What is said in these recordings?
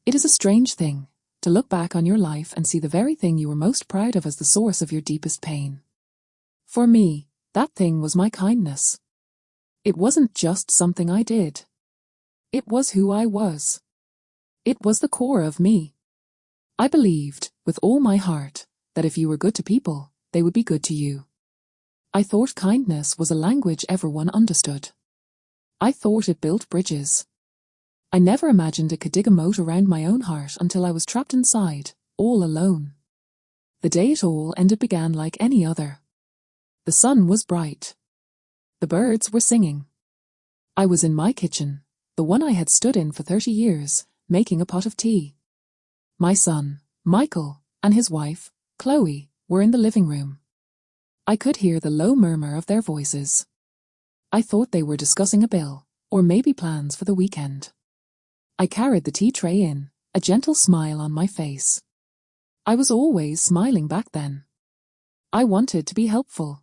It is a strange thing, to look back on your life and see the very thing you were most proud of as the source of your deepest pain. For me, that thing was my kindness. It wasn't just something I did. It was who I was. It was the core of me. I believed, with all my heart, that if you were good to people, they would be good to you. I thought kindness was a language everyone understood. I thought it built bridges. I never imagined it could dig a moat around my own heart until I was trapped inside, all alone. The day it all ended began like any other. The sun was bright. The birds were singing. I was in my kitchen, the one I had stood in for 30 years, making a pot of tea. My son, Michael, and his wife, Chloe, were in the living room. I could hear the low murmur of their voices. I thought they were discussing a bill, or maybe plans for the weekend. I carried the tea tray in, a gentle smile on my face. I was always smiling back then. I wanted to be helpful.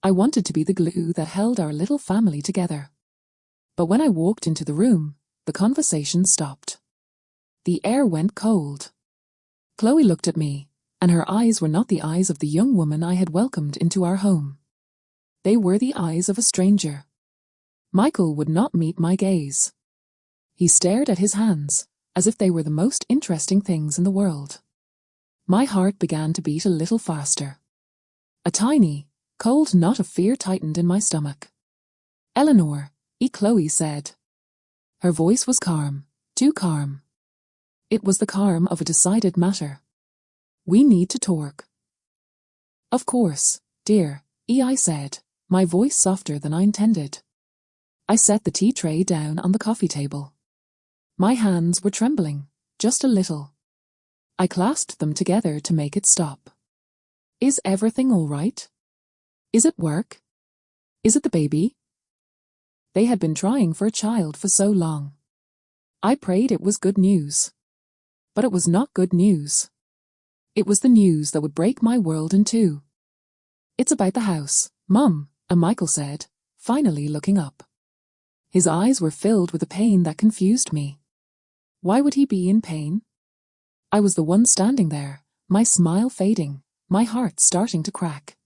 I wanted to be the glue that held our little family together. But when I walked into the room, the conversation stopped. The air went cold. Chloe looked at me, and her eyes were not the eyes of the young woman I had welcomed into our home. They were the eyes of a stranger. Michael would not meet my gaze. He stared at his hands, as if they were the most interesting things in the world. My heart began to beat a little faster. A tiny, cold knot of fear tightened in my stomach. "Eleanor," Chloe said. Her voice was calm, too calm. It was the calm of a decided matter. "We need to talk." "Of course, dear," I said, my voice softer than I intended. I set the tea tray down on the coffee table. My hands were trembling, just a little. I clasped them together to make it stop. "Is everything all right? Is it work? Is it the baby?" They had been trying for a child for so long. I prayed it was good news. But it was not good news. It was the news that would break my world in two. "It's about the house, Mum," Michael said, finally looking up. His eyes were filled with a pain that confused me. Why would he be in pain? I was the one standing there, my smile fading, my heart starting to crack.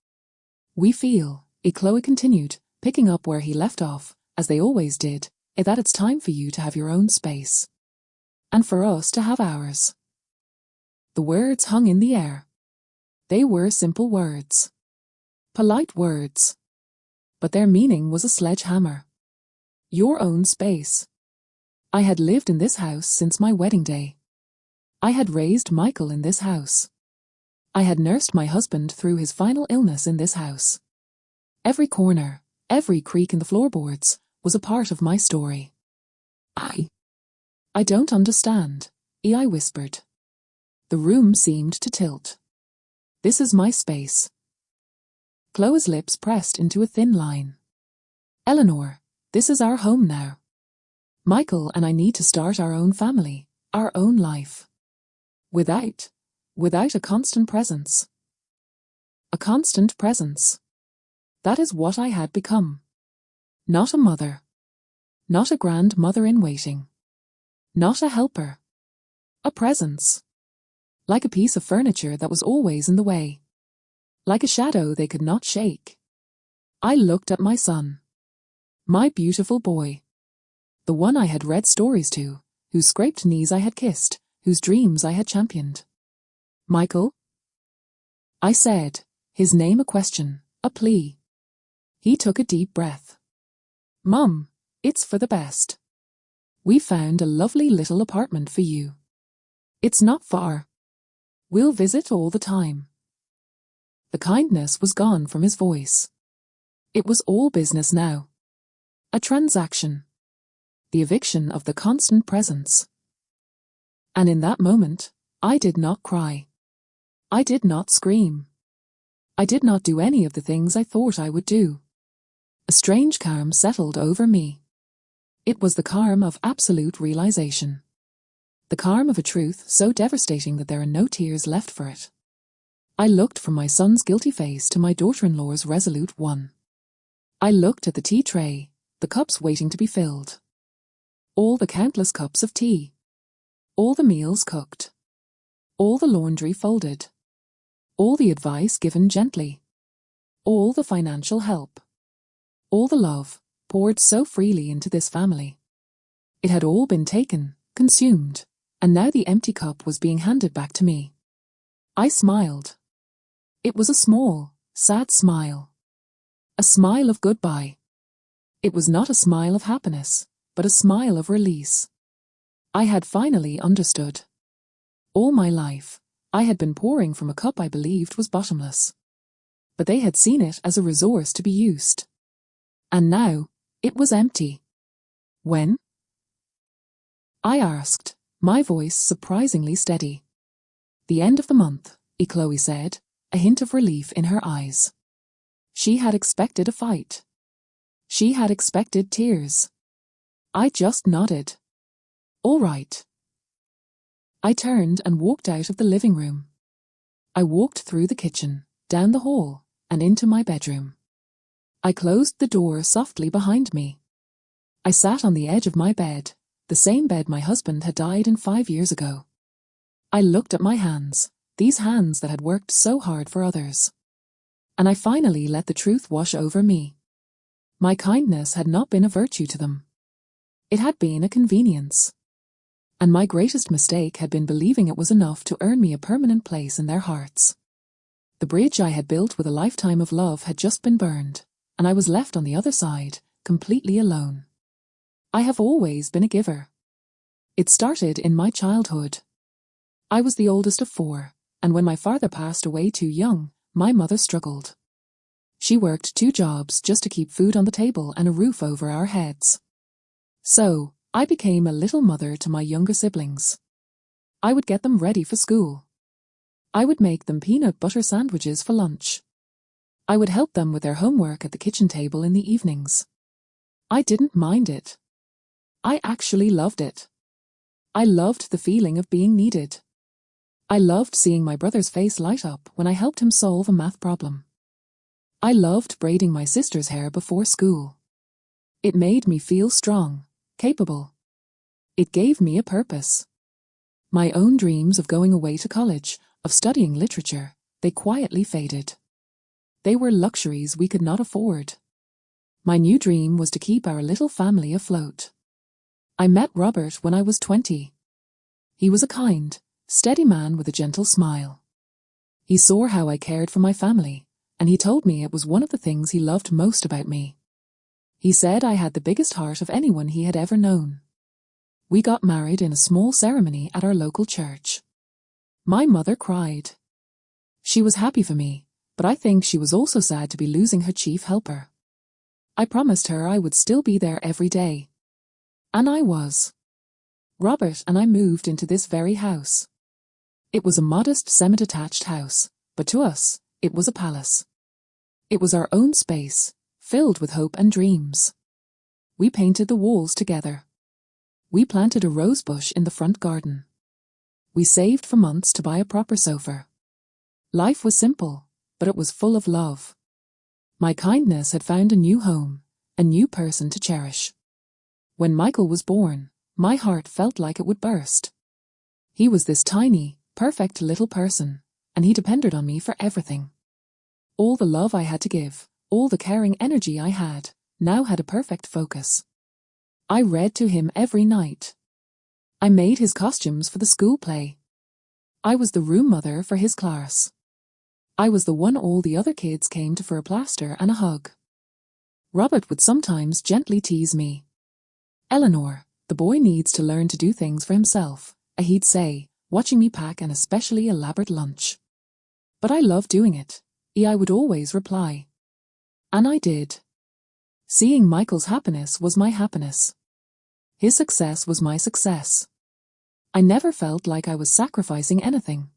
"We feel," Chloe continued, picking up where he left off, as they always did, "that it's time for you to have your own space. And for us to have ours." The words hung in the air. They were simple words. Polite words. But their meaning was a sledgehammer. Your own space. I had lived in this house since my wedding day. I had raised Michael in this house. I had nursed my husband through his final illness in this house. Every corner, every creak in the floorboards, was a part of my story. I don't understand," I whispered. The room seemed to tilt. "This is my space." Chloe's lips pressed into a thin line. "Eleanor, this is our home now. Michael and I need to start our own family, our own life. Without a constant presence." A constant presence. That is what I had become. Not a mother. Not a grandmother-in-waiting. Not a helper. A presence. Like a piece of furniture that was always in the way. Like a shadow they could not shake. I looked at my son. My beautiful boy. The one I had read stories to, whose scraped knees I had kissed, whose dreams I had championed. "Michael?" I said, his name a question, a plea. He took a deep breath. "Mum, it's for the best. We found a lovely little apartment for you. It's not far. We'll visit all the time." The kindness was gone from his voice. It was all business now. A transaction. The eviction of the constant presence. And in that moment, I did not cry. I did not scream. I did not do any of the things I thought I would do. A strange calm settled over me. It was the calm of absolute realization. The calm of a truth so devastating that there are no tears left for it. I looked from my son's guilty face to my daughter-in-law's resolute one. I looked at the tea tray, the cups waiting to be filled. All the countless cups of tea. All the meals cooked. All the laundry folded. All the advice given gently. All the financial help. All the love poured so freely into this family. It had all been taken, consumed, and now the empty cup was being handed back to me. I smiled. It was a small, sad smile. A smile of goodbye. It was not a smile of happiness, but a smile of release. I had finally understood. All my life, I had been pouring from a cup I believed was bottomless. But they had seen it as a resource to be used. And now, it was empty. When? I asked, my voice surprisingly steady. The end of the month, Chloe said, a hint of relief in her eyes. She had expected a fight. She had expected tears. I just nodded. All right. I turned and walked out of the living room. I walked through the kitchen, down the hall, and into my bedroom. I closed the door softly behind me. I sat on the edge of my bed, the same bed my husband had died in 5 years ago. I looked at my hands, these hands that had worked so hard for others. And I finally let the truth wash over me. My kindness had not been a virtue to them. It had been a convenience. And my greatest mistake had been believing it was enough to earn me a permanent place in their hearts. The bridge I had built with a lifetime of love had just been burned, and I was left on the other side, completely alone. I have always been a giver. It started in my childhood. I was the oldest of 4, and when my father passed away too young, my mother struggled. She worked 2 jobs just to keep food on the table and a roof over our heads. So, I became a little mother to my younger siblings. I would get them ready for school. I would make them peanut butter sandwiches for lunch. I would help them with their homework at the kitchen table in the evenings. I didn't mind it. I actually loved it. I loved the feeling of being needed. I loved seeing my brother's face light up when I helped him solve a math problem. I loved braiding my sister's hair before school. It made me feel strong, capable. It gave me a purpose. My own dreams of going away to college, of studying literature, they quietly faded. They were luxuries we could not afford. My new dream was to keep our little family afloat. I met Robert when I was 20. He was a kind, steady man with a gentle smile. He saw how I cared for my family, and he told me it was one of the things he loved most about me. He said I had the biggest heart of anyone he had ever known. We got married in a small ceremony at our local church. My mother cried. She was happy for me, but I think she was also sad to be losing her chief helper. I promised her I would still be there every day. And I was. Robert and I moved into this very house. It was a modest semi-detached house, but to us, it was a palace. It was our own space, filled with hope and dreams. We painted the walls together. We planted a rose bush in the front garden. We saved for months to buy a proper sofa. Life was simple, but it was full of love. My kindness had found a new home, a new person to cherish. When Michael was born, my heart felt like it would burst. He was this tiny, perfect little person, and he depended on me for everything. All the love I had to give, all the caring energy I had, now had a perfect focus. I read to him every night. I made his costumes for the school play. I was the room mother for his class. I was the one all the other kids came to for a plaster and a hug. Robert would sometimes gently tease me. "Eleanor, the boy needs to learn to do things for himself," he'd say, watching me pack an especially elaborate lunch. "But I love doing it," I would always reply. And I did. Seeing Michael's happiness was my happiness. His success was my success. I never felt like I was sacrificing anything.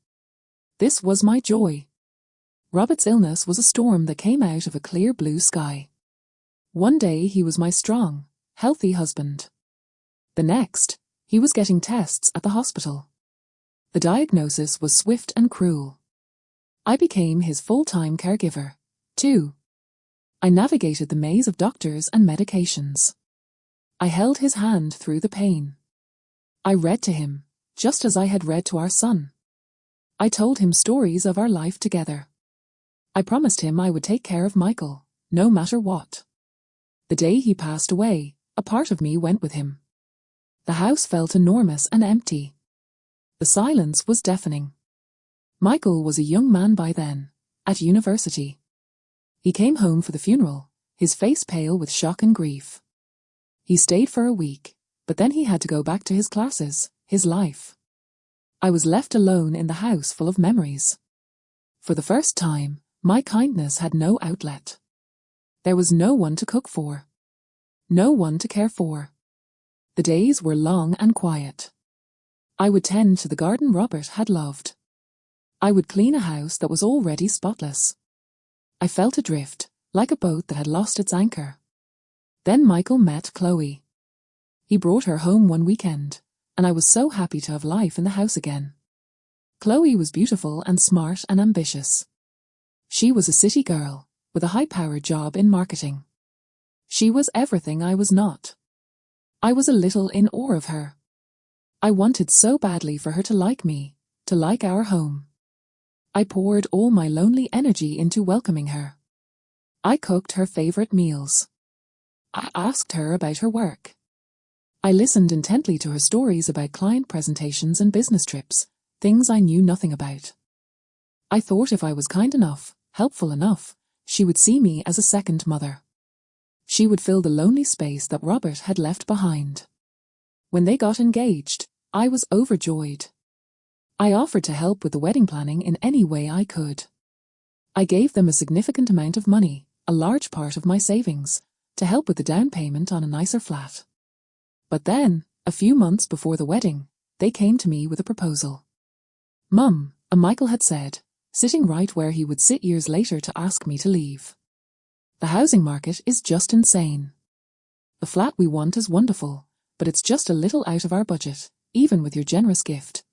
This was my joy. Robert's illness was a storm that came out of a clear blue sky. One day he was my strong, healthy husband. The next, he was getting tests at the hospital. The diagnosis was swift and cruel. I became his full-time caregiver, too. I navigated the maze of doctors and medications. I held his hand through the pain. I read to him, just as I had read to our son. I told him stories of our life together. I promised him I would take care of Michael, no matter what. The day he passed away, a part of me went with him. The house felt enormous and empty. The silence was deafening. Michael was a young man by then, at university. He came home for the funeral, his face pale with shock and grief. He stayed for a week, but then he had to go back to his classes, his life. I was left alone in the house full of memories. For the first time, my kindness had no outlet. There was no one to cook for. No one to care for. The days were long and quiet. I would tend to the garden Robert had loved. I would clean a house that was already spotless. I felt adrift, like a boat that had lost its anchor. Then Michael met Chloe. He brought her home one weekend, and I was so happy to have life in the house again. Chloe was beautiful and smart and ambitious. She was a city girl, with a high-powered job in marketing. She was everything I was not. I was a little in awe of her. I wanted so badly for her to like me, to like our home. I poured all my lonely energy into welcoming her. I cooked her favorite meals. I asked her about her work. I listened intently to her stories about client presentations and business trips, things I knew nothing about. I thought if I was kind enough, helpful enough, she would see me as a second mother. She would fill the lonely space that Robert had left behind. When they got engaged, I was overjoyed. I offered to help with the wedding planning in any way I could. I gave them a significant amount of money, a large part of my savings, to help with the down payment on a nicer flat. But then, a few months before the wedding, they came to me with a proposal. "Mum," Michael had said, sitting right where he would sit years later to ask me to leave. "The housing market is just insane. The flat we want is wonderful, but it's just a little out of our budget, even with your generous gift."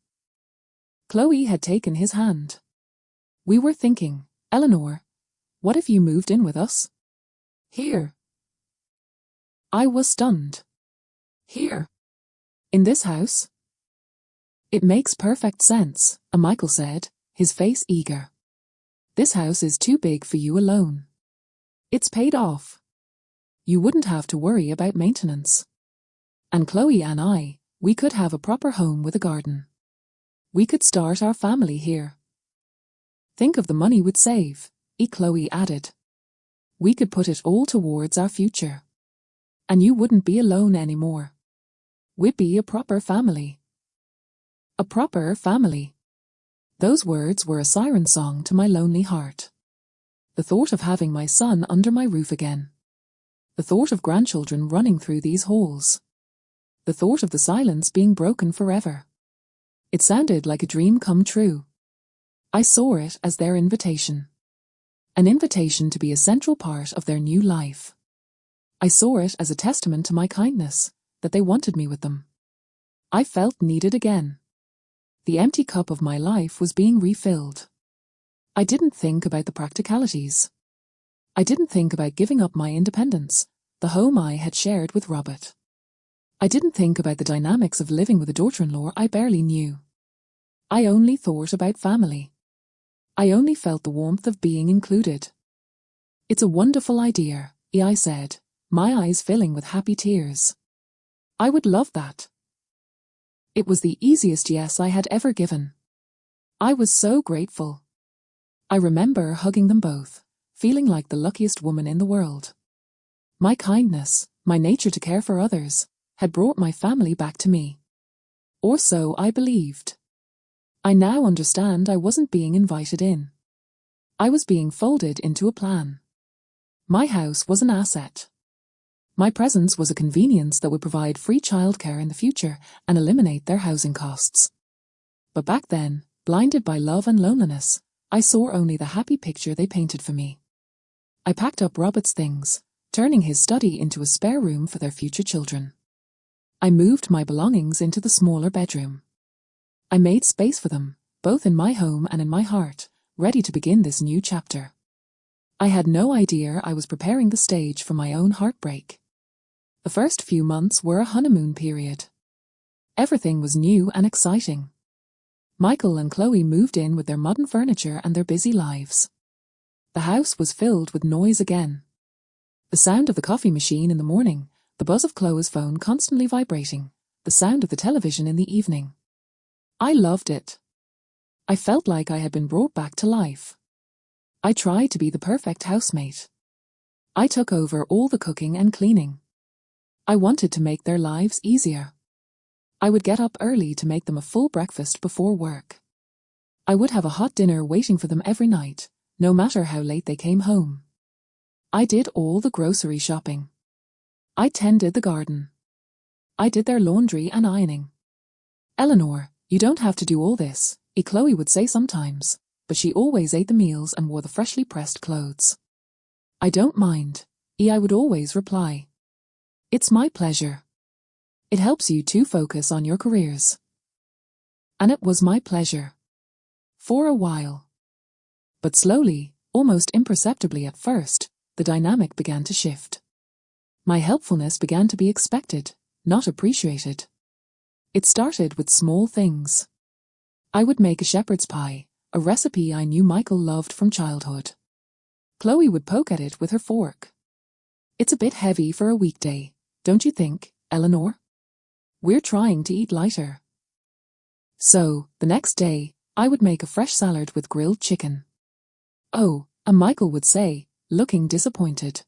Chloe had taken his hand. "We were thinking, Eleanor, what if you moved in with us? Here." I was stunned. "Here? In this house?" "It makes perfect sense," Michael said, his face eager. "This house is too big for you alone. It's paid off. You wouldn't have to worry about maintenance. And Chloe and I, we could have a proper home with a garden. We could start our family here. Think of the money we'd save," Chloe added. "We could put it all towards our future. And you wouldn't be alone anymore. We'd be a proper family." A proper family. Those words were a siren song to my lonely heart. The thought of having my son under my roof again. The thought of grandchildren running through these halls. The thought of the silence being broken forever. It sounded like a dream come true. I saw it as their invitation. An invitation to be a central part of their new life. I saw it as a testament to my kindness, that they wanted me with them. I felt needed again. The empty cup of my life was being refilled. I didn't think about the practicalities. I didn't think about giving up my independence, the home I had shared with Robert. I didn't think about the dynamics of living with a daughter-in-law I barely knew. I only thought about family. I only felt the warmth of being included. "It's a wonderful idea," I said, my eyes filling with happy tears. "I would love that." It was the easiest yes I had ever given. I was so grateful. I remember hugging them both, feeling like the luckiest woman in the world. My kindness, my nature to care for others, had brought my family back to me. Or so I believed. I now understand I wasn't being invited in. I was being folded into a plan. My house was an asset. My presence was a convenience that would provide free childcare in the future and eliminate their housing costs. But back then, blinded by love and loneliness, I saw only the happy picture they painted for me. I packed up Robert's things, turning his study into a spare room for their future children. I moved my belongings into the smaller bedroom. I made space for them, both in my home and in my heart, ready to begin this new chapter. I had no idea I was preparing the stage for my own heartbreak. The first few months were a honeymoon period. Everything was new and exciting. Michael and Chloe moved in with their modern furniture and their busy lives. The house was filled with noise again. The sound of the coffee machine in the morning, the buzz of Chloe's phone constantly vibrating, the sound of the television in the evening. I loved it. I felt like I had been brought back to life. I tried to be the perfect housemate. I took over all the cooking and cleaning. I wanted to make their lives easier. I would get up early to make them a full breakfast before work. I would have a hot dinner waiting for them every night, no matter how late they came home. I did all the grocery shopping. I tended the garden. I did their laundry and ironing. "Eleanor, you don't have to do all this," Chloe would say sometimes, but she always ate the meals and wore the freshly pressed clothes. "I don't mind," I would always reply. "It's my pleasure. It helps you to focus on your careers." And it was my pleasure. For a while. But slowly, almost imperceptibly at first, the dynamic began to shift. My helpfulness began to be expected, not appreciated. It started with small things. I would make a shepherd's pie, a recipe I knew Michael loved from childhood. Chloe would poke at it with her fork. "It's a bit heavy for a weekday, don't you think, Eleanor? We're trying to eat lighter." So, the next day, I would make a fresh salad with grilled chicken. "Oh," and Michael would say, looking disappointed.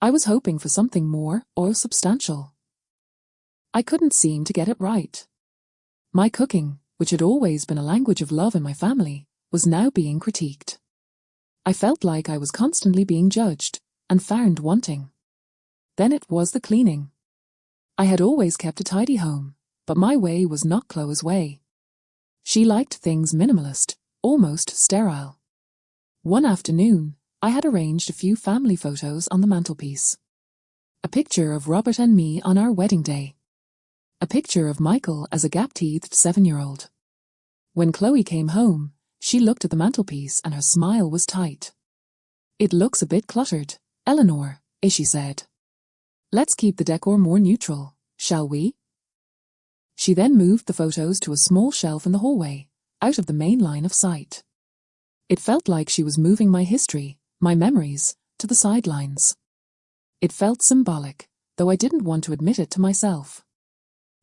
I was hoping for something more or substantial. I couldn't seem to get it right. My cooking, which had always been a language of love in my family, was now being critiqued. I felt like I was constantly being judged and found wanting. Then it was the cleaning. I had always kept a tidy home, but my way was not Chloe's way. She liked things minimalist, almost sterile. One afternoon, I had arranged a few family photos on the mantelpiece. A picture of Robert and me on our wedding day. A picture of Michael as a gap-teethed 7-year-old. When Chloe came home, she looked at the mantelpiece and her smile was tight. "It looks a bit cluttered, Eleanor," she said. "Let's keep the decor more neutral, shall we?" She then moved the photos to a small shelf in the hallway, out of the main line of sight. It felt like she was moving my history, my memories, to the sidelines. It felt symbolic, though I didn't want to admit it to myself.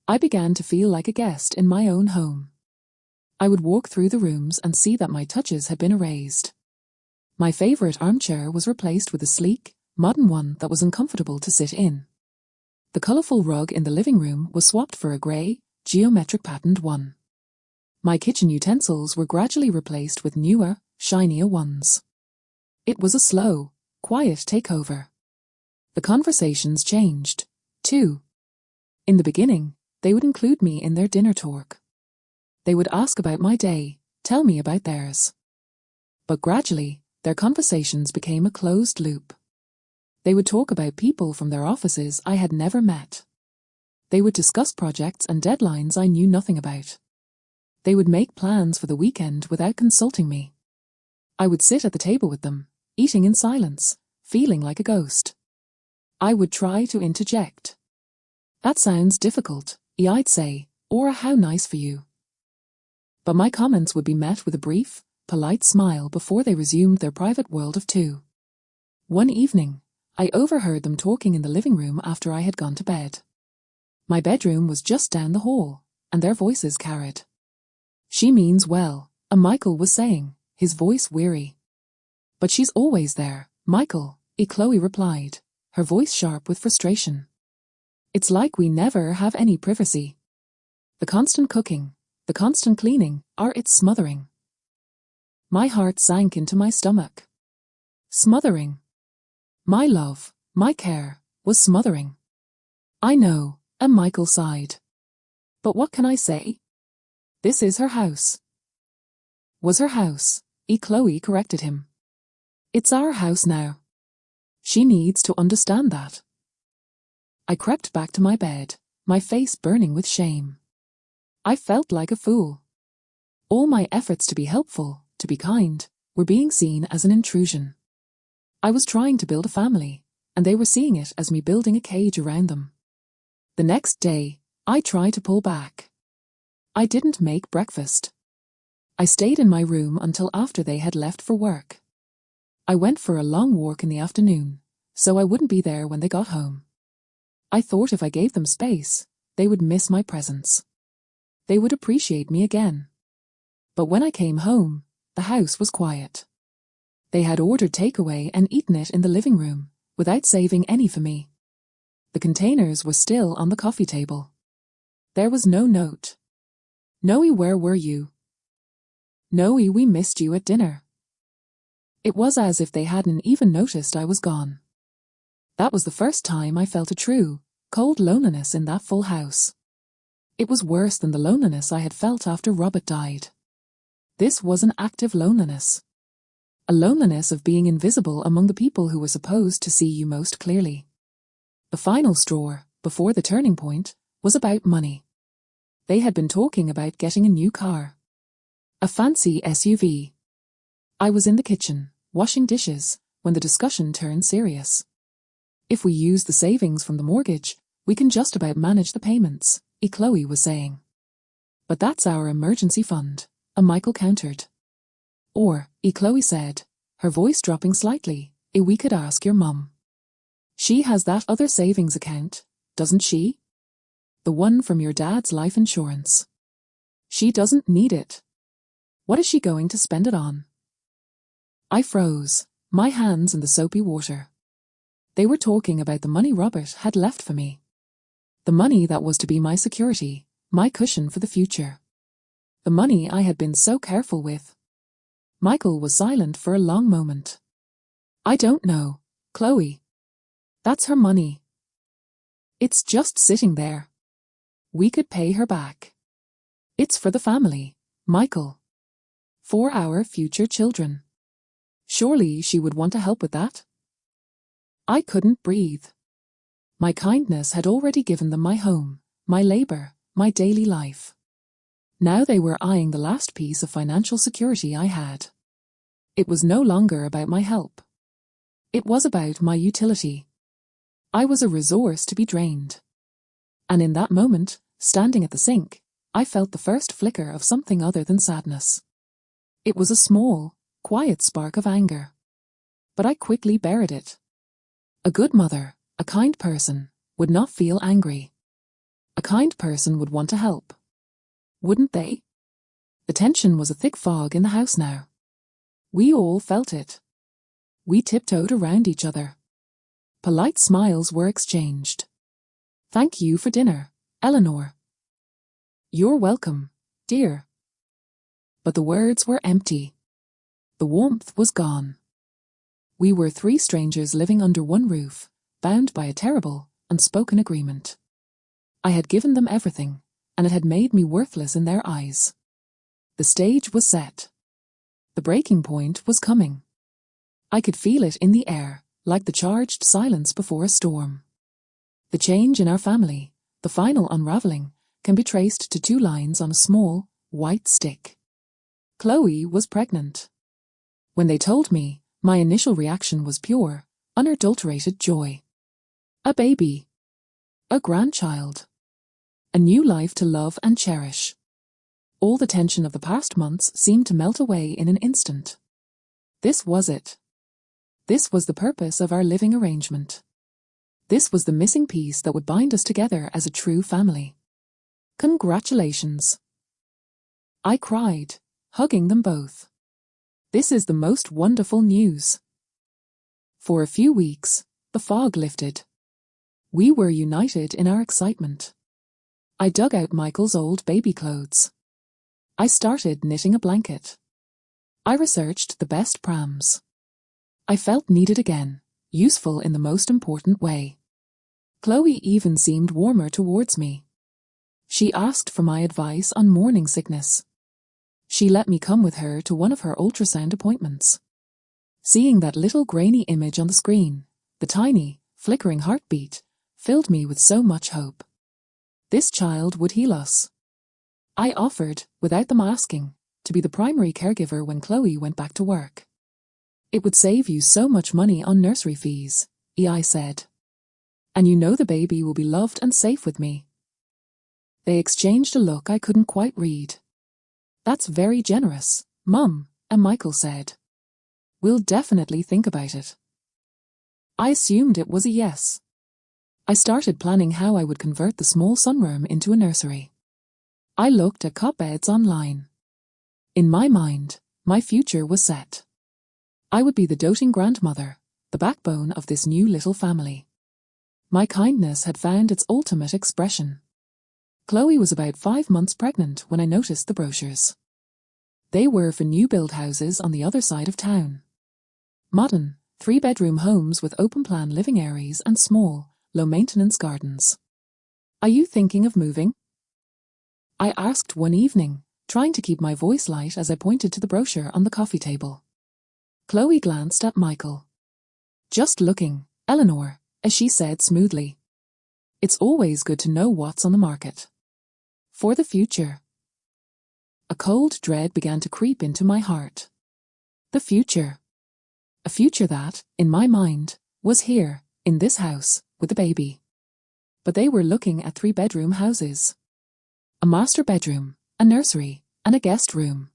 I began to feel like a guest in my own home. I would walk through the rooms and see that my touches had been erased. My favorite armchair was replaced with a sleek, modern one that was uncomfortable to sit in. The colorful rug in the living room was swapped for a grey, geometric patterned one. My kitchen utensils were gradually replaced with newer, shinier ones. It was a slow, quiet takeover. The conversations changed, too. In the beginning, they would include me in their dinner talk. They would ask about my day, tell me about theirs. But gradually, their conversations became a closed loop. They would talk about people from their offices I had never met. They would discuss projects and deadlines I knew nothing about. They would make plans for the weekend without consulting me. I would sit at the table with them, eating in silence, feeling like a ghost. I would try to interject. "That sounds difficult," I'd say, or "how nice for you." But my comments would be met with a brief, polite smile before they resumed their private world of two. One evening, I overheard them talking in the living room after I had gone to bed. My bedroom was just down the hall, and their voices carried. "She means well," Michael was saying, his voice weary. "But she's always there, Michael," Chloe replied, her voice sharp with frustration. "It's like we never have any privacy. The constant cooking, the constant cleaning, it's smothering." My heart sank into my stomach. Smothering. My love, my care, was smothering. "I know," Michael sighed. "But what can I say? This is her house." "Was her house," Chloe corrected him. "It's our house now. She needs to understand that." I crept back to my bed, my face burning with shame. I felt like a fool. All my efforts to be helpful, to be kind, were being seen as an intrusion. I was trying to build a family, and they were seeing it as me building a cage around them. The next day, I tried to pull back. I didn't make breakfast. I stayed in my room until after they had left for work. I went for a long walk in the afternoon, so I wouldn't be there when they got home. I thought if I gave them space, they would miss my presence. They would appreciate me again. But when I came home, the house was quiet. They had ordered takeaway and eaten it in the living room, without saving any for me. The containers were still on the coffee table. There was no note. Noe, where were you? Noe, we missed you at dinner. It was as if they hadn't even noticed I was gone. That was the first time I felt a true, cold loneliness in that full house. It was worse than the loneliness I had felt after Robert died. This was an active loneliness. A loneliness of being invisible among the people who were supposed to see you most clearly. The final straw, before the turning point, was about money. They had been talking about getting a new car. A fancy SUV. I was in the kitchen, washing dishes, when the discussion turned serious. If we use the savings from the mortgage, we can just about manage the payments, Chloe was saying. But that's our emergency fund, Michael countered. Or, Chloe said, her voice dropping slightly, we could ask your mum. She has that other savings account, doesn't she? The one from your dad's life insurance. She doesn't need it. What is she going to spend it on? I froze, my hands in the soapy water. They were talking about the money Robert had left for me. The money that was to be my security, my cushion for the future. The money I had been so careful with. Michael was silent for a long moment. I don't know, Chloe. That's her money. It's just sitting there. We could pay her back. It's for the family, Michael. For our future children. Surely she would want to help with that? I couldn't breathe. My kindness had already given them my home, my labor, my daily life. Now they were eyeing the last piece of financial security I had. It was no longer about my help. It was about my utility. I was a resource to be drained. And in that moment, standing at the sink, I felt the first flicker of something other than sadness. It was a small, quiet spark of anger. But I quickly buried it. A good mother, a kind person, would not feel angry. A kind person would want to help. Wouldn't they? The tension was a thick fog in the house now. We all felt it. We tiptoed around each other. Polite smiles were exchanged. Thank you for dinner, Eleanor. You're welcome, dear. But the words were empty. The warmth was gone. We were three strangers living under one roof, bound by a terrible, unspoken agreement. I had given them everything, and it had made me worthless in their eyes. The stage was set. The breaking point was coming. I could feel it in the air, like the charged silence before a storm. The change in our family, the final unraveling, can be traced to 2 lines on a small, white stick. Chloe was pregnant. When they told me, my initial reaction was pure, unadulterated joy. A baby. A grandchild. A new life to love and cherish. All the tension of the past months seemed to melt away in an instant. This was it. This was the purpose of our living arrangement. This was the missing piece that would bind us together as a true family. Congratulations. I cried, hugging them both. This is the most wonderful news. For a few weeks, the fog lifted. We were united in our excitement. I dug out Michael's old baby clothes. I started knitting a blanket. I researched the best prams. I felt needed again, useful in the most important way. Chloe even seemed warmer towards me. She asked for my advice on morning sickness. She let me come with her to one of her ultrasound appointments. Seeing that little grainy image on the screen, the tiny, flickering heartbeat, filled me with so much hope. This child would heal us. I offered, without them asking, to be the primary caregiver when Chloe went back to work. It would save you so much money on nursery fees, I said. And you know the baby will be loved and safe with me. They exchanged a look I couldn't quite read. "That's very generous, Mum," and Michael said. "We'll definitely think about it." I assumed it was a yes. I started planning how I would convert the small sunroom into a nursery. I looked at cot beds online. In my mind, my future was set. I would be the doting grandmother, the backbone of this new little family. My kindness had found its ultimate expression. Chloe was about 5 months pregnant when I noticed the brochures. They were for new build houses on the other side of town. Modern, 3-bedroom homes with open-plan living areas and small, low-maintenance gardens. "Are you thinking of moving?" I asked one evening, trying to keep my voice light as I pointed to the brochure on the coffee table. Chloe glanced at Michael. "Just looking, Eleanor," as she said smoothly. "It's always good to know what's on the market. For the future." A cold dread began to creep into my heart. The future. A future that, in my mind, was here, in this house, with a baby. But they were looking at 3-bedroom houses. A master bedroom, a nursery, and a guest room.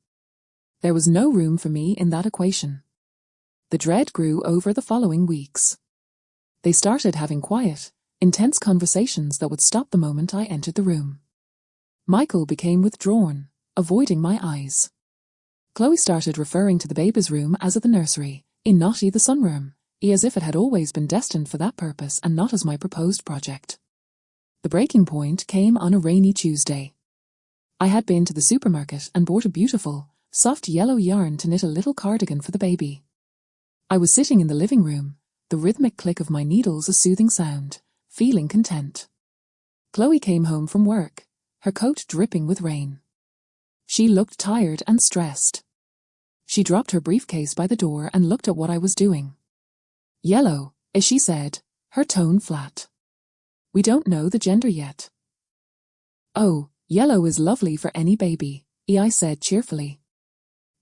There was no room for me in that equation. The dread grew over the following weeks. They started having quiet, intense conversations that would stop the moment I entered the room. Michael became withdrawn, avoiding my eyes. Chloe started referring to the baby's room as the nursery, not the sunroom, as if it had always been destined for that purpose and not as my proposed project. The breaking point came on a rainy Tuesday. I had been to the supermarket and bought a beautiful, soft yellow yarn to knit a little cardigan for the baby. I was sitting in the living room, the rhythmic click of my needles a soothing sound, feeling content. Chloe came home from work, her coat dripping with rain. She looked tired and stressed. She dropped her briefcase by the door and looked at what I was doing. "Yellow," as she said, her tone flat. "We don't know the gender yet." "Oh, yellow is lovely for any baby," I said cheerfully.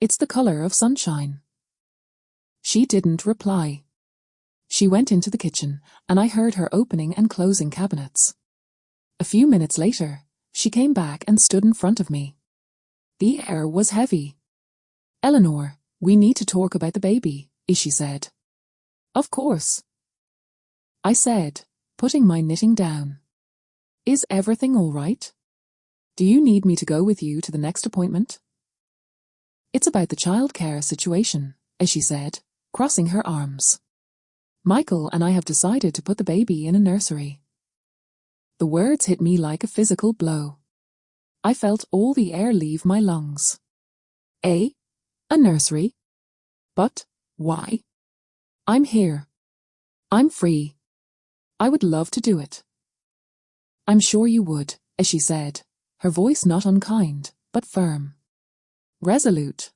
"It's the color of sunshine." She didn't reply. She went into the kitchen, and I heard her opening and closing cabinets. A few minutes later, she came back and stood in front of me. The air was heavy. "Eleanor, we need to talk about the baby," she said. "Of course," I said, putting my knitting down. "Is everything all right? Do you need me to go with you to the next appointment?" "It's about the childcare situation," as she said, crossing her arms. "Michael and I have decided to put the baby in a nursery." The words hit me like a physical blow. I felt all the air leave my lungs. A nursery? But why? I'm here. I'm free. I would love to do it. "I'm sure you would," as she said, her voice not unkind, but firm. Resolute.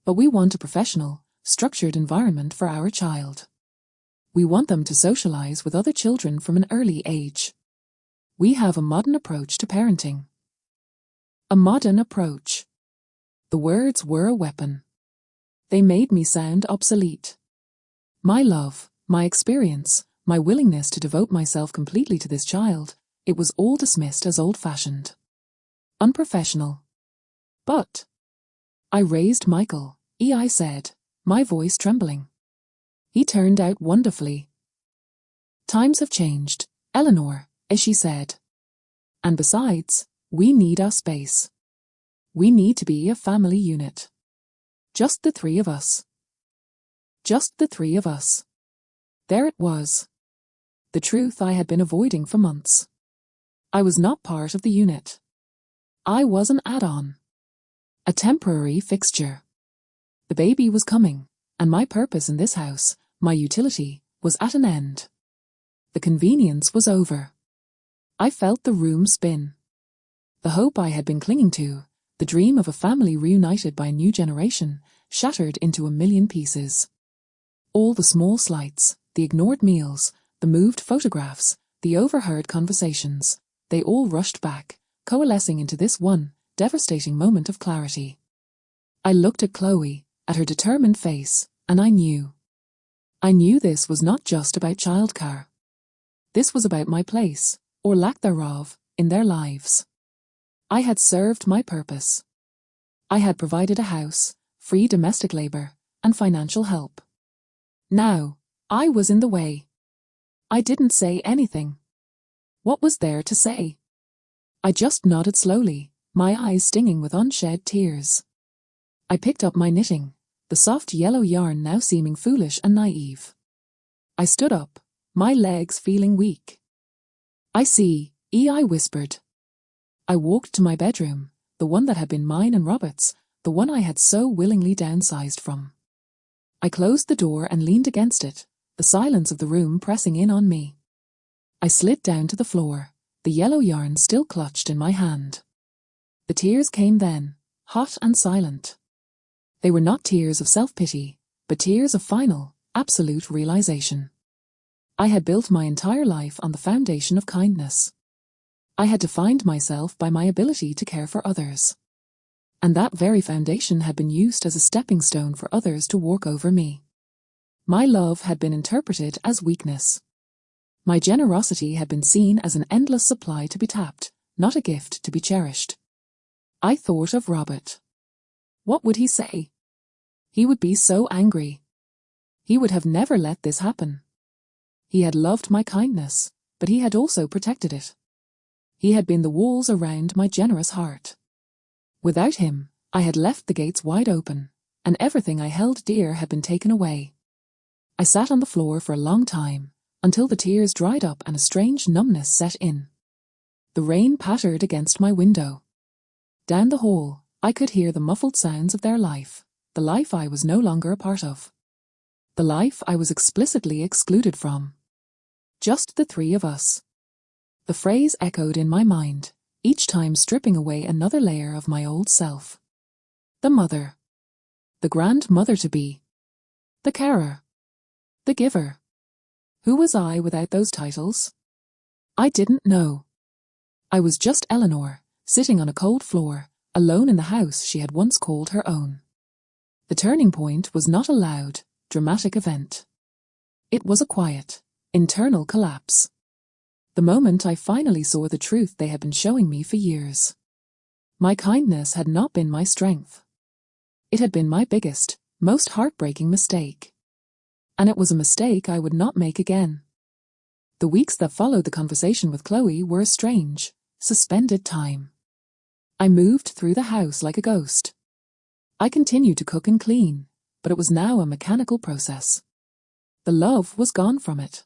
"But we want a professional, structured environment for our child. We want them to socialize with other children from an early age. We have a modern approach to parenting." A modern approach. The words were a weapon. They made me sound obsolete. My love, my experience, my willingness to devote myself completely to this child, it was all dismissed as old-fashioned. Unprofessional. "But..." I raised Michael, I said, my voice trembling. He turned out wonderfully. "Times have changed, Eleanor," as she said. "And besides, we need our space. We need to be a family unit. Just the 3 of us. Just the 3 of us." There it was. The truth I had been avoiding for months. I was not part of the unit. I was an add-on. A temporary fixture. The baby was coming, and my purpose in this house, my utility, was at an end. The convenience was over. I felt the room spin. The hope I had been clinging to, the dream of a family reunited by a new generation, shattered into a million pieces. All the small slights, the ignored meals, the moved photographs, the overheard conversations, they all rushed back, coalescing into this one devastating moment of clarity. I looked at Chloe, at her determined face, and I knew. I knew this was not just about childcare. This was about my place, or lack thereof, in their lives. I had served my purpose. I had provided a house, free domestic labor, and financial help. Now, I was in the way. I didn't say anything. What was there to say? I just nodded slowly, my eyes stinging with unshed tears. I picked up my knitting, the soft yellow yarn now seeming foolish and naive. I stood up, my legs feeling weak. I see, I whispered. I walked to my bedroom, the one that had been mine and Robert's, the one I had so willingly downsized from. I closed the door and leaned against it, the silence of the room pressing in on me. I slid down to the floor, the yellow yarn still clutched in my hand. The tears came then, hot and silent. They were not tears of self-pity, but tears of final, absolute realization. I had built my entire life on the foundation of kindness. I had defined myself by my ability to care for others. And that very foundation had been used as a stepping stone for others to walk over me. My love had been interpreted as weakness. My generosity had been seen as an endless supply to be tapped, not a gift to be cherished. I thought of Robert. What would he say? He would be so angry. He would have never let this happen. He had loved my kindness, but he had also protected it. He had been the walls around my generous heart. Without him, I had left the gates wide open, and everything I held dear had been taken away. I sat on the floor for a long time, until the tears dried up and a strange numbness set in. The rain pattered against my window. Down the hall, I could hear the muffled sounds of their life, the life I was no longer a part of. The life I was explicitly excluded from. Just the three of us. The phrase echoed in my mind, each time stripping away another layer of my old self. The mother. The grandmother-to-be. The carer. The giver. Who was I without those titles? I didn't know. I was just Eleanor, sitting on a cold floor, alone in the house she had once called her own. The turning point was not a loud, dramatic event. It was a quiet, internal collapse. The moment I finally saw the truth they had been showing me for years. My kindness had not been my strength. It had been my biggest, most heartbreaking mistake. And it was a mistake I would not make again. The weeks that followed the conversation with Chloe were a strange, suspended time. I moved through the house like a ghost. I continued to cook and clean, but it was now a mechanical process. The love was gone from it.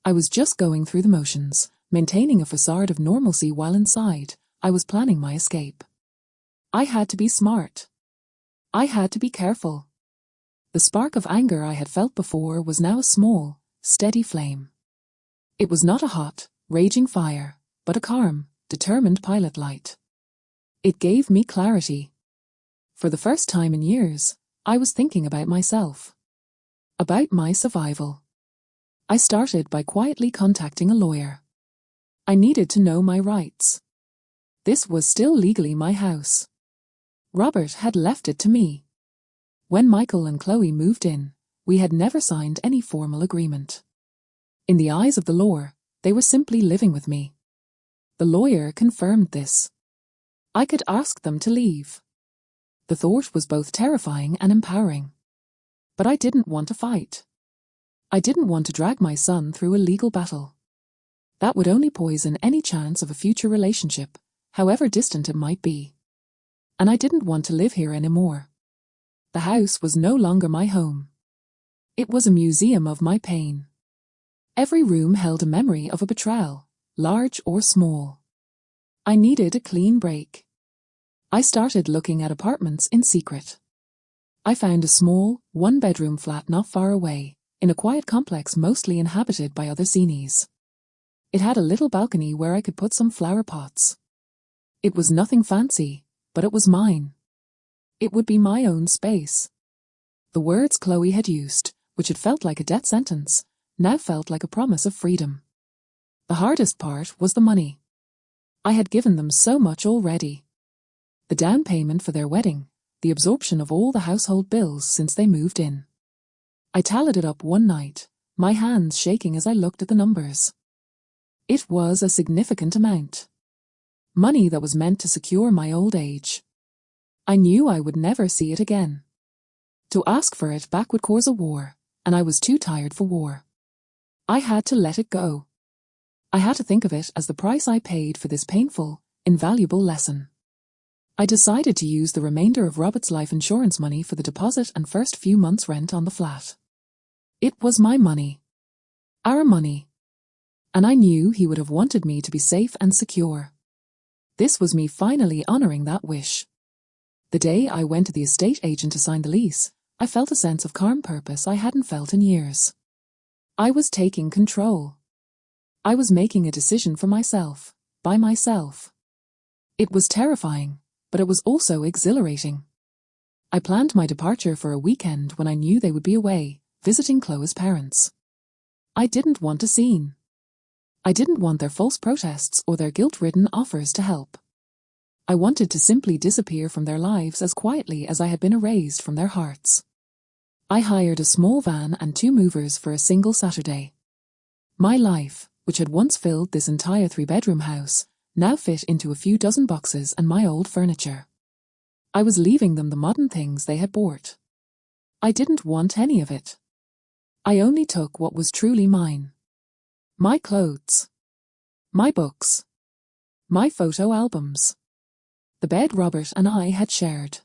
I was just going through the motions, maintaining a facade of normalcy while inside, I was planning my escape. I had to be smart. I had to be careful. The spark of anger I had felt before was now a small, steady flame. It was not a hot, raging fire, but a calm, determined pilot light. It gave me clarity. For the first time in years, I was thinking about myself. About my survival. I started by quietly contacting a lawyer. I needed to know my rights. This was still legally my house. Robert had left it to me. When Michael and Chloe moved in, we had never signed any formal agreement. In the eyes of the law, they were simply living with me. The lawyer confirmed this. I could ask them to leave. The thought was both terrifying and empowering. But I didn't want to fight. I didn't want to drag my son through a legal battle. That would only poison any chance of a future relationship, however distant it might be. And I didn't want to live here anymore. The house was no longer my home. It was a museum of my pain. Every room held a memory of a betrayal, large or small. I needed a clean break. I started looking at apartments in secret. I found a small, one-bedroom flat not far away, in a quiet complex mostly inhabited by other Zenies. It had a little balcony where I could put some flower pots. It was nothing fancy, but it was mine. It would be my own space. The words Chloe had used, which had felt like a death sentence, now felt like a promise of freedom. The hardest part was the money. I had given them so much already. The down payment for their wedding, the absorption of all the household bills since they moved in. I tallied it up one night, my hands shaking as I looked at the numbers. It was a significant amount. Money that was meant to secure my old age. I knew I would never see it again. To ask for it back would cause a war, and I was too tired for war. I had to let it go. I had to think of it as the price I paid for this painful, invaluable lesson. I decided to use the remainder of Robert's life insurance money for the deposit and first few months' rent on the flat. It was my money. Our money. And I knew he would have wanted me to be safe and secure. This was me finally honoring that wish. The day I went to the estate agent to sign the lease, I felt a sense of calm purpose I hadn't felt in years. I was taking control. I was making a decision for myself, by myself. It was terrifying, but it was also exhilarating. I planned my departure for a weekend when I knew they would be away, visiting Chloe's parents. I didn't want a scene. I didn't want their false protests or their guilt-ridden offers to help. I wanted to simply disappear from their lives as quietly as I had been erased from their hearts. I hired a small van and 2 movers for a single Saturday. My life, which had once filled this entire 3-bedroom house, now fit into a few dozen boxes and my old furniture. I was leaving them the modern things they had bought. I didn't want any of it. I only took what was truly mine. My clothes. My books. My photo albums. The bed Robert and I had shared.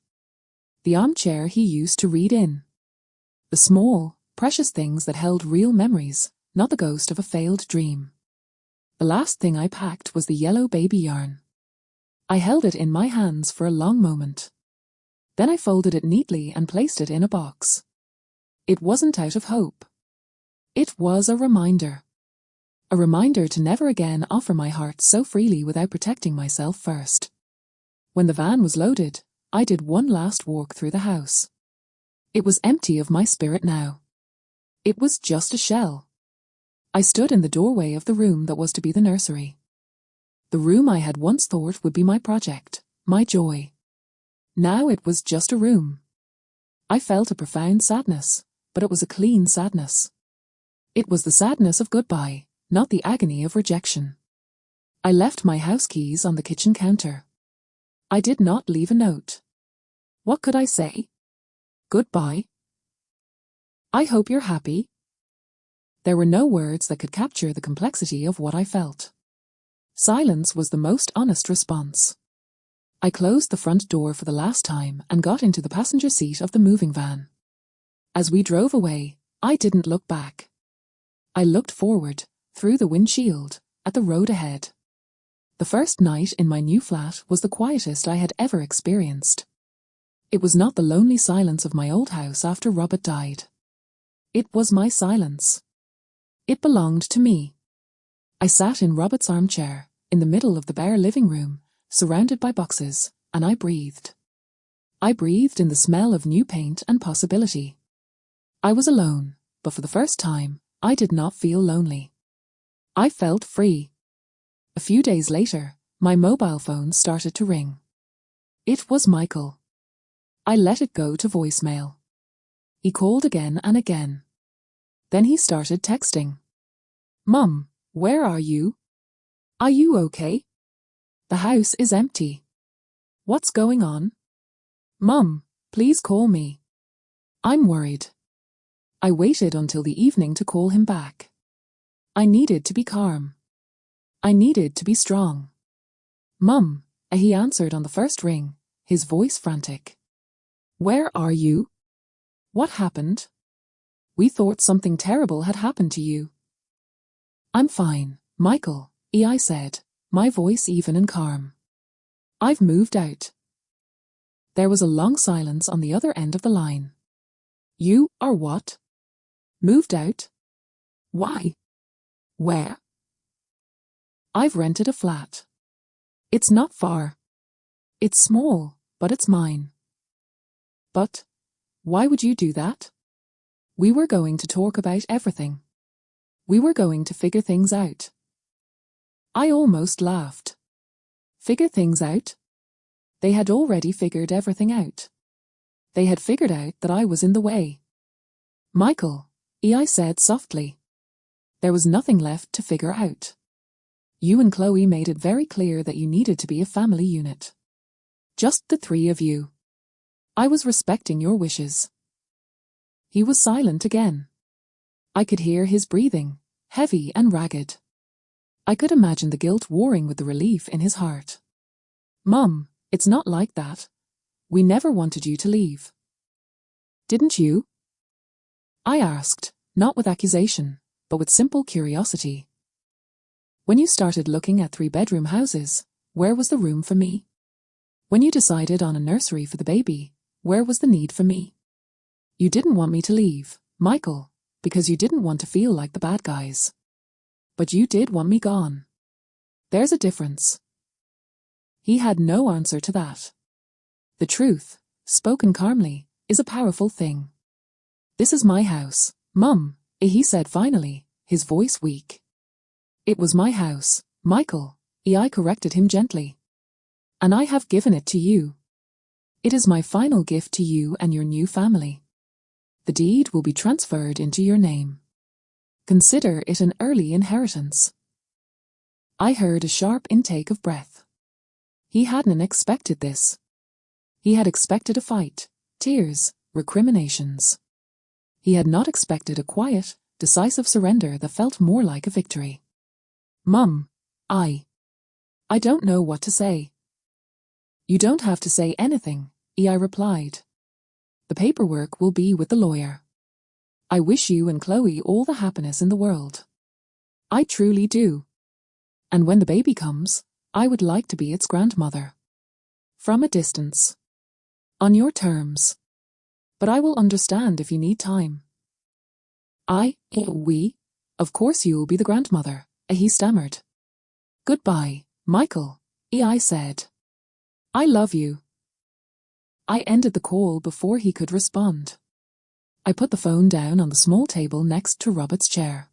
The armchair he used to read in. The small, precious things that held real memories, not the ghost of a failed dream. The last thing I packed was the yellow baby yarn. I held it in my hands for a long moment. Then I folded it neatly and placed it in a box. It wasn't out of hope. It was a reminder. A reminder to never again offer my heart so freely without protecting myself first. When the van was loaded, I did one last walk through the house. It was empty of my spirit now. It was just a shell. I stood in the doorway of the room that was to be the nursery. The room I had once thought would be my project, my joy. Now it was just a room. I felt a profound sadness, but it was a clean sadness. It was the sadness of goodbye, not the agony of rejection. I left my house keys on the kitchen counter. I did not leave a note. What could I say? Goodbye. I hope you're happy. There were no words that could capture the complexity of what I felt. Silence was the most honest response. I closed the front door for the last time and got into the passenger seat of the moving van. As we drove away, I didn't look back. I looked forward, through the windshield, at the road ahead. The first night in my new flat was the quietest I had ever experienced. It was not the lonely silence of my old house after Robert died. It was my silence. It belonged to me. I sat in Robert's armchair, in the middle of the bare living room, surrounded by boxes, and I breathed. I breathed in the smell of new paint and possibility. I was alone, but for the first time, I did not feel lonely. I felt free. A few days later, my mobile phone started to ring. It was Michael. I let it go to voicemail. He called again and again. Then he started texting. Mum, where are you? Are you okay? The house is empty. What's going on? Mum, please call me. I'm worried. I waited until the evening to call him back. I needed to be calm. I needed to be strong. Mum, he answered on the first ring, his voice frantic. Where are you? What happened? We thought something terrible had happened to you. I'm fine, Michael, I said, my voice even and calm. I've moved out. There was a long silence on the other end of the line. You are what? Moved out? Why? Where? I've rented a flat. It's not far. It's small, but it's mine. But, why would you do that? We were going to talk about everything. We were going to figure things out. I almost laughed. Figure things out? They had already figured everything out. They had figured out that I was in the way. Michael, I said softly. There was nothing left to figure out. You and Chloe made it very clear that you needed to be a family unit. Just the three of you. I was respecting your wishes." He was silent again. I could hear his breathing, heavy and ragged. I could imagine the guilt warring with the relief in his heart. "Mum, it's not like that. We never wanted you to leave." "Didn't you?" I asked, not with accusation, but with simple curiosity. "When you started looking at 3-bedroom houses, where was the room for me? When you decided on a nursery for the baby, where was the need for me? You didn't want me to leave, Michael, because you didn't want to feel like the bad guys. But you did want me gone. There's a difference." He had no answer to that. The truth, spoken calmly, is a powerful thing. "This is my house, Mum," he said finally, his voice weak. "It was my house, Michael," I corrected him gently. "And I have given it to you. It is my final gift to you and your new family. The deed will be transferred into your name. Consider it an early inheritance." I heard a sharp intake of breath. He hadn't expected this. He had expected a fight, tears, recriminations. He had not expected a quiet, decisive surrender that felt more like a victory. "Mum, I don't know what to say." "You don't have to say anything," I replied. "The paperwork will be with the lawyer. I wish you and Chloe all the happiness in the world. I truly do. And when the baby comes, I would like to be its grandmother. From a distance. On your terms. But I will understand if you need time." We, of course you will be the grandmother," he stammered. "Goodbye, Michael," I said. "I love you." I ended the call before he could respond. I put the phone down on the small table next to Robert's chair.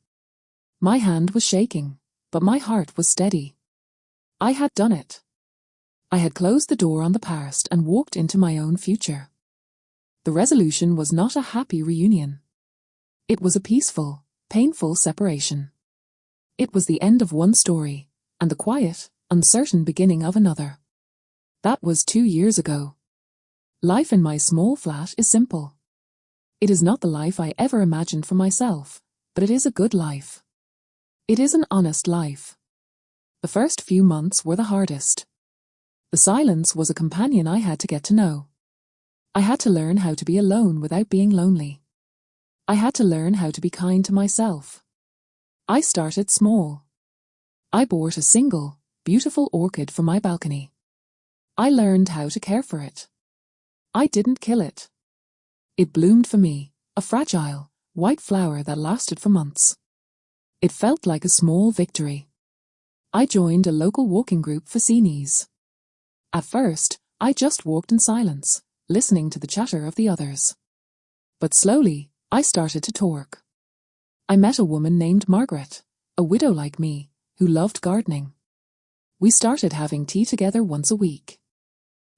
My hand was shaking, but my heart was steady. I had done it. I had closed the door on the past and walked into my own future. The resolution was not a happy reunion. It was a peaceful, painful separation. It was the end of one story, and the quiet, uncertain beginning of another. That was 2 years ago. Life in my small flat is simple. It is not the life I ever imagined for myself, but it is a good life. It is an honest life. The first few months were the hardest. The silence was a companion I had to get to know. I had to learn how to be alone without being lonely. I had to learn how to be kind to myself. I started small. I bought a single, beautiful orchid for my balcony. I learned how to care for it. I didn't kill it. It bloomed for me, a fragile, white flower that lasted for months. It felt like a small victory. I joined a local walking group for seniors. At first, I just walked in silence, listening to the chatter of the others. But slowly, I started to talk. I met a woman named Margaret, a widow like me, who loved gardening. We started having tea together once a week.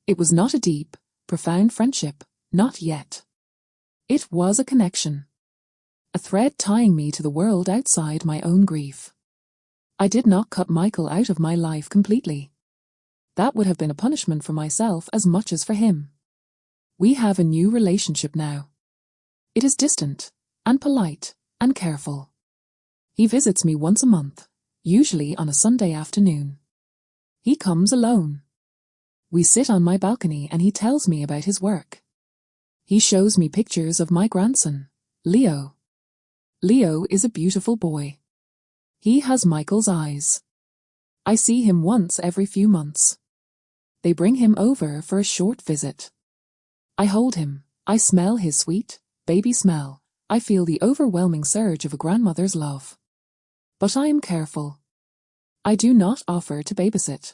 It was not a deep, profound friendship, not yet. It was a connection. A thread tying me to the world outside my own grief. I did not cut Michael out of my life completely. That would have been a punishment for myself as much as for him. We have a new relationship now. It is distant, and polite, and careful. He visits me once a month, usually on a Sunday afternoon. He comes alone. We sit on my balcony and he tells me about his work. He shows me pictures of my grandson, Leo. Leo is a beautiful boy. He has Michael's eyes. I see him once every few months. They bring him over for a short visit. I hold him, I smell his sweet, baby smell, I feel the overwhelming surge of a grandmother's love. But I am careful. I do not offer to babysit.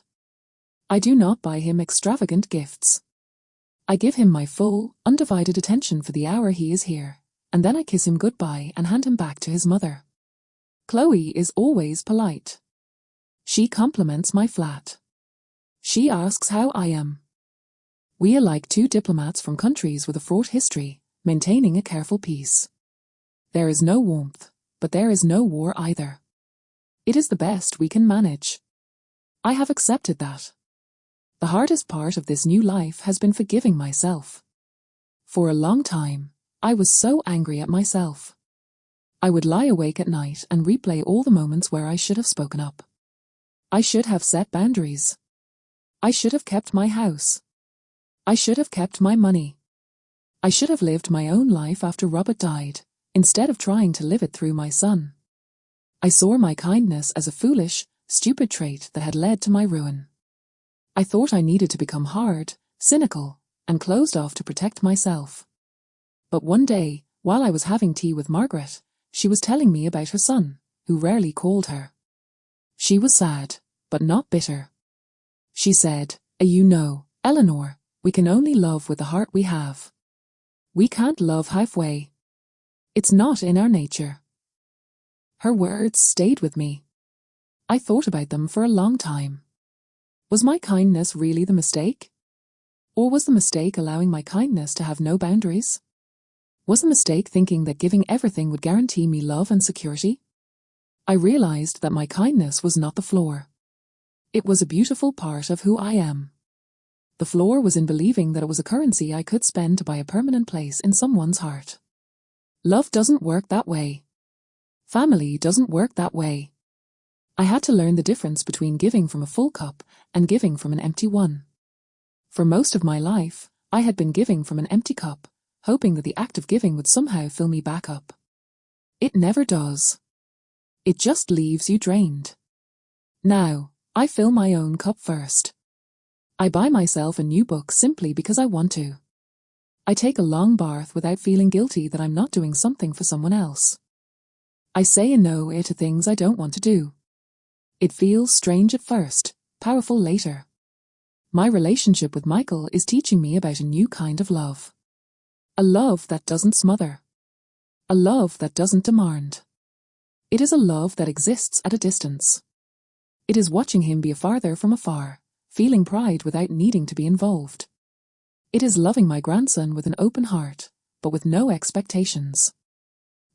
I do not buy him extravagant gifts. I give him my full, undivided attention for the hour he is here, and then I kiss him goodbye and hand him back to his mother. Chloe is always polite. She compliments my flat. She asks how I am. We are like two diplomats from countries with a fraught history, maintaining a careful peace. There is no warmth, but there is no war either. It is the best we can manage. I have accepted that. The hardest part of this new life has been forgiving myself. For a long time, I was so angry at myself. I would lie awake at night and replay all the moments where I should have spoken up. I should have set boundaries. I should have kept my house. I should have kept my money. I should have lived my own life after Robert died, instead of trying to live it through my son. I saw my kindness as a foolish, stupid trait that had led to my ruin. I thought I needed to become hard, cynical, and closed off to protect myself. But one day, while I was having tea with Margaret, she was telling me about her son, who rarely called her. She was sad, but not bitter. She said, "You know, Eleanor, we can only love with the heart we have. We can't love halfway. It's not in our nature." Her words stayed with me. I thought about them for a long time. Was my kindness really the mistake? Or was the mistake allowing my kindness to have no boundaries? Was the mistake thinking that giving everything would guarantee me love and security? I realized that my kindness was not the flaw. It was a beautiful part of who I am. The flaw was in believing that it was a currency I could spend to buy a permanent place in someone's heart. Love doesn't work that way. Family doesn't work that way. I had to learn the difference between giving from a full cup and giving from an empty one. For most of my life, I had been giving from an empty cup, hoping that the act of giving would somehow fill me back up. It never does. It just leaves you drained. Now, I fill my own cup first. I buy myself a new book simply because I want to. I take a long bath without feeling guilty that I'm not doing something for someone else. I say a no to things I don't want to do. It feels strange at first, powerful later. My relationship with Michael is teaching me about a new kind of love. A love that doesn't smother. A love that doesn't demand. It is a love that exists at a distance. It is watching him be a father from afar, feeling pride without needing to be involved. It is loving my grandson with an open heart, but with no expectations.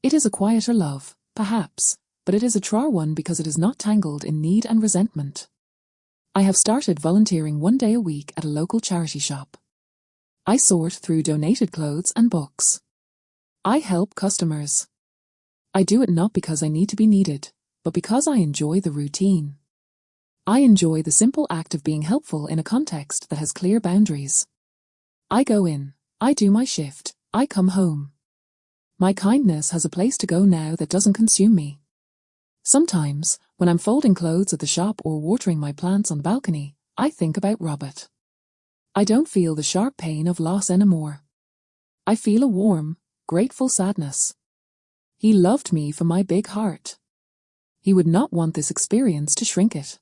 It is a quieter love, perhaps, but it is a true one because it is not tangled in need and resentment. I have started volunteering 1 day a week at a local charity shop. I sort through donated clothes and books. I help customers. I do it not because I need to be needed, but because I enjoy the routine. I enjoy the simple act of being helpful in a context that has clear boundaries. I go in, I do my shift, I come home. My kindness has a place to go now that doesn't consume me. Sometimes, when I'm folding clothes at the shop or watering my plants on the balcony, I think about Robert. I don't feel the sharp pain of loss anymore. I feel a warm, grateful sadness. He loved me for my big heart. He would not want this experience to shrink it.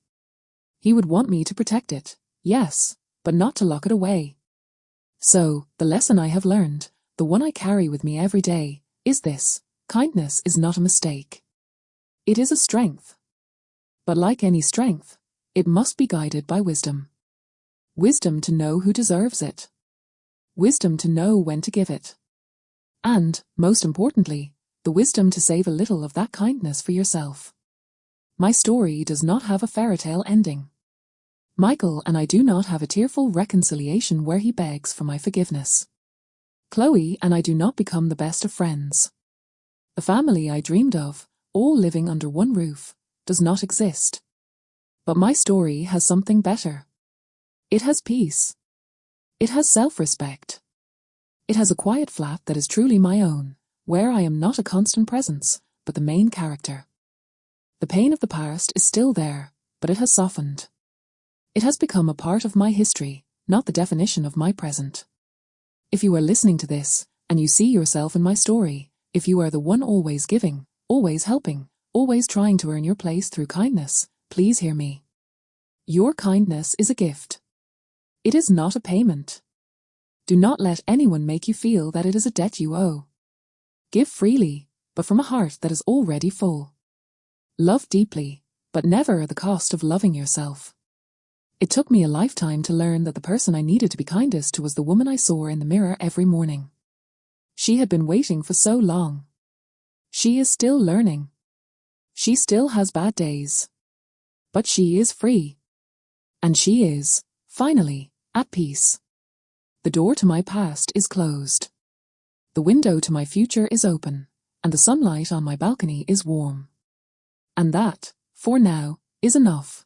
He would want me to protect it, yes, but not to lock it away. So, the lesson I have learned, the one I carry with me every day, is this: kindness is not a mistake. It is a strength. But like any strength, it must be guided by wisdom. Wisdom to know who deserves it. Wisdom to know when to give it. And, most importantly, the wisdom to save a little of that kindness for yourself. My story does not have a fairy tale ending. Michael and I do not have a tearful reconciliation where he begs for my forgiveness. Chloe and I do not become the best of friends. The family I dreamed of, all living under one roof, does not exist. But my story has something better. It has peace. It has self-respect. It has a quiet flat that is truly my own, where I am not a constant presence, but the main character. The pain of the past is still there, but it has softened. It has become a part of my history, not the definition of my present. If you are listening to this, and you see yourself in my story, if you are the one always giving, always helping, always trying to earn your place through kindness, please hear me. Your kindness is a gift. It is not a payment. Do not let anyone make you feel that it is a debt you owe. Give freely, but from a heart that is already full. Love deeply, but never at the cost of loving yourself. It took me a lifetime to learn that the person I needed to be kindest to was the woman I saw in the mirror every morning. She had been waiting for so long. She is still learning. She still has bad days. But she is free. And she is, finally, at peace. The door to my past is closed. The window to my future is open, and the sunlight on my balcony is warm. And that, for now, is enough.